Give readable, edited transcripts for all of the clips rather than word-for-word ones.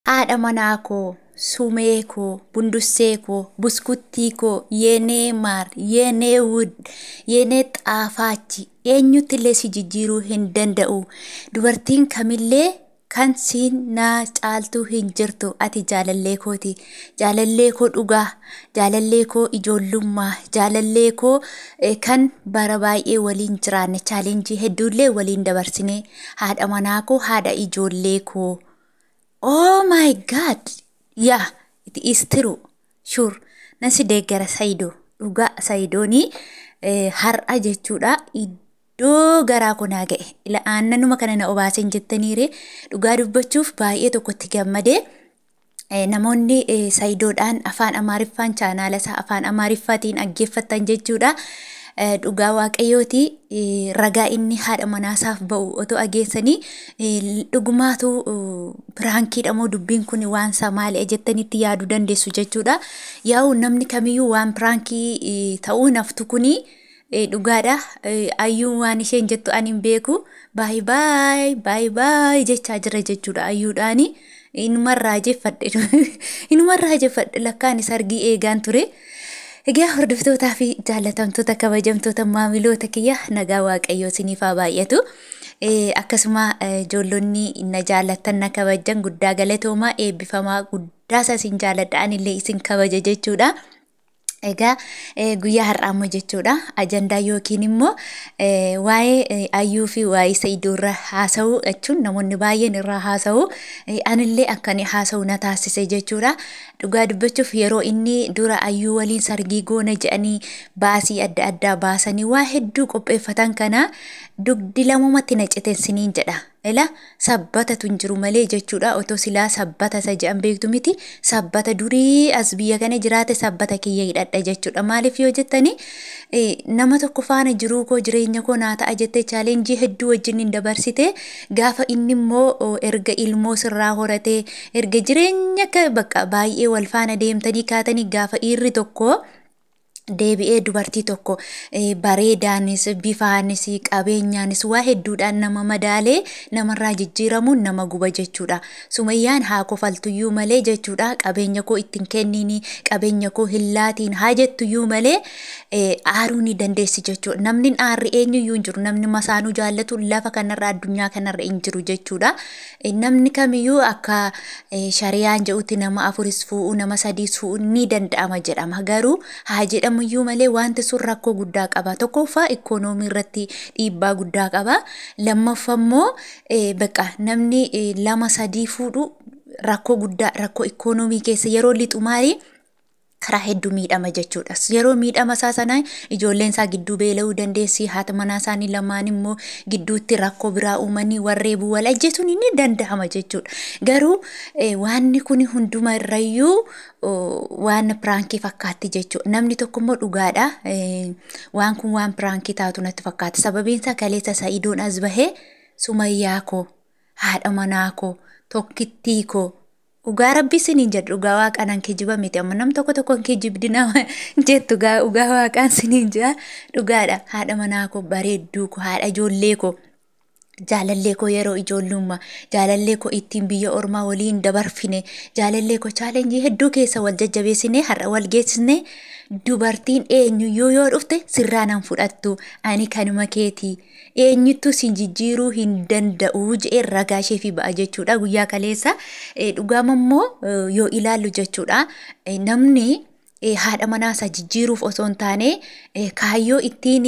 haadha manaa koo, sumee koo, bundussee koo, buskuttii koo, yenee maar, yenee wud, yenee xaafaachi eenyutti illee si jijjiiruu hin danda'u. Dubartiin kamillee kan siin naa caaltuu hin jirtu ati jaalallee kooti. Jaalallee koo dhugaa, jaalallee koo ijoollummaa, jaalallee koo kan bara baay'ee waliin jiraanne chaalenjii hedduullee waliin dabarsine haadha manaa koo, haadha ijoollee koo. Oh my God! Yeah, it is true. Sure. Nasi deeggara Saayidoo. Dhugaa Saayidoonii har'a jechuudha. Iddoo garaa kunaa ga'e. Ila aannanuma kana na obaasen jettaniire dhugaa dubbachuuf baay'ee tokkotti gammadee namoonni Saayidoodhaan afaan Amaariffaan chaanaala isaa afaan Amaariffaatiin dhaggeeffatan jechuudha. Dhugaa waaqayyooti ragaa inni haadha manaasaaf ba'u otoo dhageessanii dhugumaatu piraankiidha moo dubbiin kun waan isaa maali jettanitti yaaduu dandeessu jechuudha. Yaa'u namni kamiyyuu waan piraankii ta'uu naftu kuni dhugaadha. Ayyuun waan isheen jettu ani hin beeku. Baay baay baay baay jechaa jira jechuudha ayyuudhaani. Inumarraa jeffadhe lakkaan sargii eegaan ture. Egaa hordoftootaa fi jaallatamtoota kabajamtoota maamiloota kiyya nagaa waaqayyoo isiniif haa baay'atu. Akkasuma ijoollonni na jaallattan na kabajan guddaa galatoomaa eebbifamaa guddaa isin jaalladha anillee isin kabaja jechuudha. Egaa guyyaa har'aa immoo jechuudha ajandaa yookiin immoo waa'ee ayyuu fi waa'ee Saayidoo irra haasa'uu jechuun namoonni baay'een irraa haasa'u anillee akkan haasa'u na taasise jechuudha. Dhugaa dubbachuuf yeroo inni dura ayyuu waliin sargii goona jedhanii baasii adda addaa baasanii waa hedduu qopheeffatan kana dugdi lamumatti na citeessiniin jedha. Ela sabbatatu hin jiru malee jechuudha. Otoo silaa sabbata isa jedhan beektu miti. Sabbata durii as biyya kana jiraate sabbata kiyya hidhadha jechuudha. Maaliif yoo jettani nama tokko faana jiruu koo jireenya koo naa ta'a jettee chaalenjii hedduu wajjin hin dabarsite gaafa inni immoo erga ilmoo sirraa horatee erga jireenya bakka baay'ee wal faana deemtanii kaatanii gaafa dhiirri tokko deebi'ee dubartii tokko bareedaanis bifaanis qabeenyaanis waa hedduudhaan nama madaalee namarraa jijjiiramuun nama guba jechuudha. Sumayyaan haa kofaltuyyuu malee jechuudha qabeenya koo ittiin kennini qabeenya koo hin laatiin haa jettuyyuu malee aaruu ni dandeessi jechuudha. Namni aarri eenyuyyuu hin jiru namni masaanuu jaallatu lafa kanarra addunyaa kanarra hin jiru jechuudha. Namni kamiyyuu akka shariyaan jedhutti nama afuris fuudhuu nama sadiis fuudhuu ni danda'ama jedhama garuu haa jedhamu iyyuu malee wanti sun rakkoo guddaa qaba. Tokkoffaa ikoonoomii irratti dhiibbaa guddaa qaba. Lammaffaa immoo bakka namni lama sadii fuudhu rakkoo guddaa rakkoo ikoonoomii keessa yeroo lixu maali karaa hedduu miidhama jechuudha. Yeroo miidhama isaa sana ijoolleen isaa gidduu beela'uu dandeessi. Haati manaa isaanii lamaan immoo gidduutti rakkoo biraa uumanii warreebuu wal ajjeesuun ni danda'ama jechuudha. Garuu waanni kun hunduma irrayyuu waan piraankii fakkaatti jechuudha. Namni tokko immoo dhugaadha. Waan kun waan piraankii taatu natti fakkaata. Sababiin isaa kaleessa Saayidoon as bahee Sumayyaa koo, haadha manaa koo, tokkittii koo dhugaa rabbi siniin jedhu dhugaa waaqaan kijiba miti amma nam tokko kijibdina jettu dhugaa waaqaan siniin jedha dhugaadha. Haadha manaa koo bareedduu koo, haadha ijoollee koo, jaalallee koo yeroo ijoollummaa, jaalallee koo ittiin biyya ormaa waliin dabarfine, jaalallee koo chaalenjii hedduu keessa wal jajjabeessine har'a wal geessisne dubartiin eenyuyyuu yoo dhufte sirraan fudhattu ani kanuma keetii. Eenyutu si jijjiiruu hin danda'u jedhee ragaa ishee fi ba'a jechuudha. Guyyaa kaleessa dhugaama immoo yoo ilaallu jechuudha. Namni haadha manaa isaa jijjiiruuf osoo hin taane kaayyoo ittiin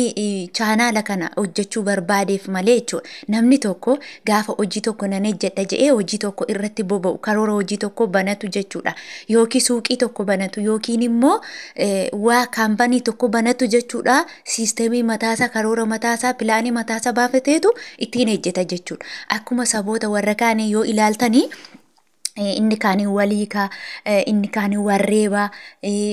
chaanaala kana hojjechuu barbaadeef malee jechuudha. Namni tokko gaafa hojii tokko nan hojjedha jedhee hojii tokko irratti boba'u karoora hojii tokko banatu jechuudha. Yookiin suuqii tokko banatu yookiin immoo waa kaampanii tokko banatu jechuudha. Siisteemii mataasaa karoora mataasaa pilaanii mataasaa baafateetu ittiin hojjeta jechuudha. Akkuma saboota warra kaanii yoo ilaaltanii inni kaanii waliikaa inni kaanii warreebaa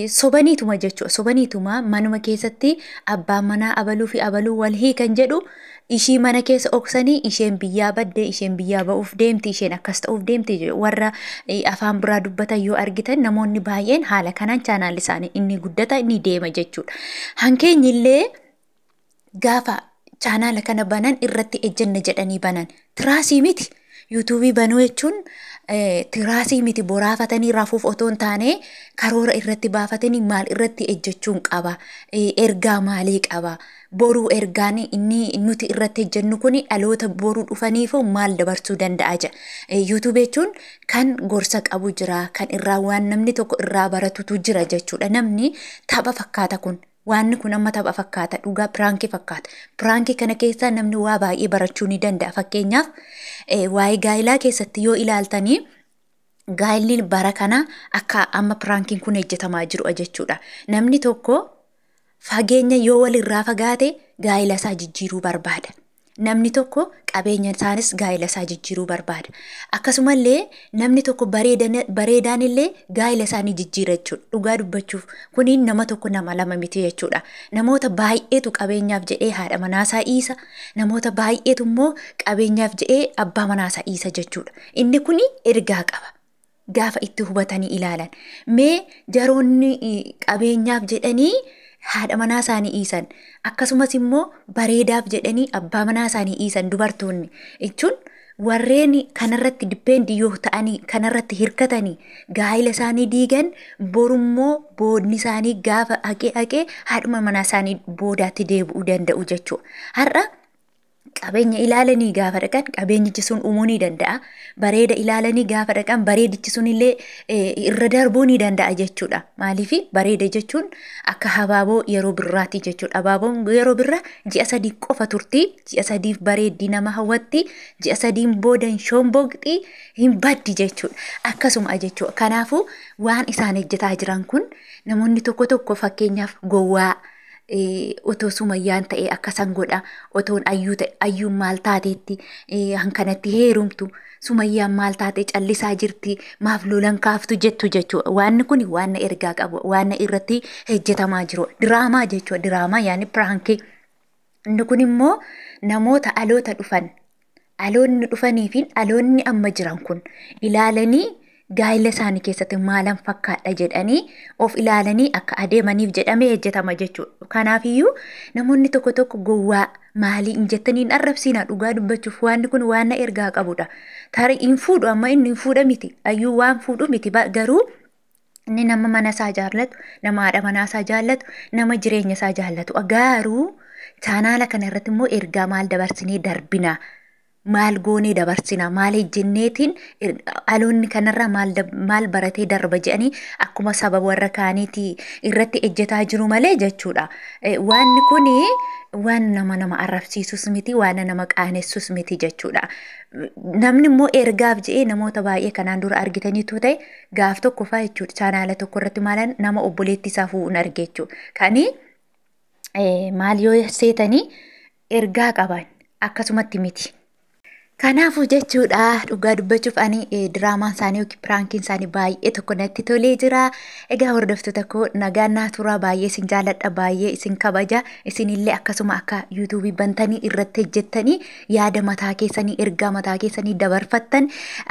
sobaniituma jechuudha. Sobaniituma manuma keessatti abbaan manaa abaluu fi abaluu wal hiikan jedhu ishii mana keessa oksanii isheen biyyaa badde isheen biyyaa ba'uuf deemti isheen akkas ta'uuf deemti warra afaan biraa dubbatan yoo argitan namoonni baay'een haala kanaan chaanaal isaanii inni guddata inni deema jechuudha. Hankeenyillee gaafa chaanaala kana banan irratti ejjenna jedhanii banan tiraasii miti. YouTube banuu jechuun tiraasii miti boraafatanii rafuuf otoo hin taane karoora irratti baafatanii maal irratti ejjechuun qaba. Ergaa maalii qaba? Boruu ergaan inni nuti irratti ejjennu kun dhaloota boruu dhufaniifuu maal dabarsuu danda'a jedha. YouTube jechuun kan gorsa qabu jira, kan irraa waan namni tokko irraa baratutu jira jechuudha. Namni tapha fakkaata kun. Waan kun amma tapha fakkaata, dhugaa piraankii fakkaata. Piraankii kana keessaa namni waa baay'ee barachuu ni danda'a. Fakkeenyaaf waa'ee gaa'ilaa keessatti yoo ilaaltanii gaa'illi bara kana akka amma piraankiin kun hojjetamaa jiru jechuudha. Namni tokko fageenya yoo walirraa fagaate gaa'ila isaa jijjiiruu barbaada. Namni tokko qabeenya isaanis gaa'ila isaa jijjiiruu barbaada. Akkasumallee namni tokko bareedaan illee gaa'ila isaanii jijjiira jechuudha. Dhugaa dubbachuuf kuni nama tokko nama lama miti jechuudha. Namoota baay'eetu qabeenyaaf jedhee haadha manaasaa dhiisa. Namoota baay'eetu immoo qabeenyaaf jedhee abbaa manaasaa dhiisa jechuudha. Inni kuni ergaa qaba. Gaafa itti hubatanii ilaalan. Mee jaroonni qabeenyaaf jedhanii haadha manaa isaanii dhiisan, akkasumas immoo bareedaaf jedhanii abbaa manaa isaanii dhiisan dubartoonni jechuun warreen kanarratti dipeendii yoo ta'anii kanarratti hirkatanii gaa'ila isaanii diigan borummoo boodni isaanii gaafa haqee haadhuma manaa isaanii boodaatti deebi'uu danda'u jechuudha. Har'a qabeenya ilaalanii gaafa dhaqan qabeenyichi sun uumuu ni danda'a. Bareeda ilaalanii gaafa dhaqan bareedichi sun illee irra darbuu ni danda'a jechuudha. Maaliif bareeda jechuun akka habaaboo yeroo birraati jechuudha. Habaaboon yeroo birraa ji'a 3 qofa turtii, ji'a 3 bareeddii nama hawwatti, ji'a 3 boodan shomboqxii hin baddi jechuudha. Akkasuma jechuudha. Kanaafuu waan isaan hojjetaa jiran kun namoonni tokko fakkeenyaaf gowwaa otoo sumayyaan ta'e akkasan godha, otoon ayyuun maal taateetti hankanatti heerumtu, sumayyaan maal taate callisaa jirti, maaf lolan kaaftu jettu jechuudha. Waan kun waan ergaa qabu, waan irratti hojjetamaa jiru. Diraamaa jechuudha. Diraamaa yaani piraankii. Inni kun immoo namoota aloota dhufan, aloonni dhufanii fi aloonni amma jiran kun ilaalanii gaa'ila isaanii keessatti maalan fakkaadha jedhanii of ilaalanii akka adeemaniif jedhamee hojjetama jechuudha. Kanaafiyyuu namoonni tokko gowwaa maalii hin jettaniin arrabsiina. Dhugaa dubbachuuf waan kun waan ergaa qabudha. Tarii hin fuudhu, amma inni hin fuudha miti. Ayyuu waan fuudhu miti, garuu inni nama mana isaa jaallatu, nama haadha manaa isaa jaallatu, nama jireenya isaa jaallatu. Garuu chaanaala kana irratti immoo ergaa maal dabarsinee darbina? Maal goonee dabarsina? Maal ejjenneetiin aloonni kanarraa maal baratee darba jedhanii akkuma saba warra kaaniiti irratti ejjetaa jiru malee jechuudha. Waan kuni waan nama arrabsiisus miti, waan nama qaanessus miti jechuudha. Namni immoo ergaaf jedhee namoota baay'ee kanaan dura argitaniitu ta'e gaaf tokko fa'aa jechuudha. Chaanaala tokko irratti maalan nama obboleetti isaa fuudhuun arge jechuudha. Kani maal yoo seetanii ergaa qaban akkasumatti miti. Kanaafuu jechuudha dhugaa dubbachuuf ani diraamaan isaanii yookiin piraankiin isaanii baay'ee tokko natti tolee jira. Egaa hordoftoota koo nagaan naa turaa, baay'ee isin jaalladha, baay'ee isin kabaja. Isinillee akkasuma akka yuutuubii bantanii irratti hojjettanii yaada mataa keessanii, ergaa mataa keessanii dabarfattan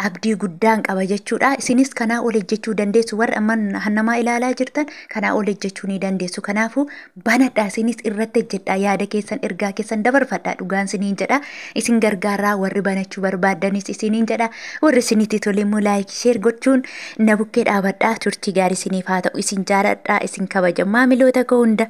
abdii guddaan qaba jechuudha. Isinis kanaa ol hojjechuu dandeessu. Warra amma namaa ilaalaa jirtan kanaa ol hojjechuu ni dandeessu. Kanaafuu banadhaa, isinis irratti hojjedhaa, yaada keessan, ergaa keessan dabarfadhaa. Dhugaan isiniin jedha. Isin gargaaraa warri banachuu barbaadanis isiniin jedha. Warri isinitti tole immoo laayik sheer gochuun na bukkee dhaabadhaa. Turtii gaarii isiniif haa ta'u. Isin jaalladhaa, isin kabaja maamiloota koo hunda.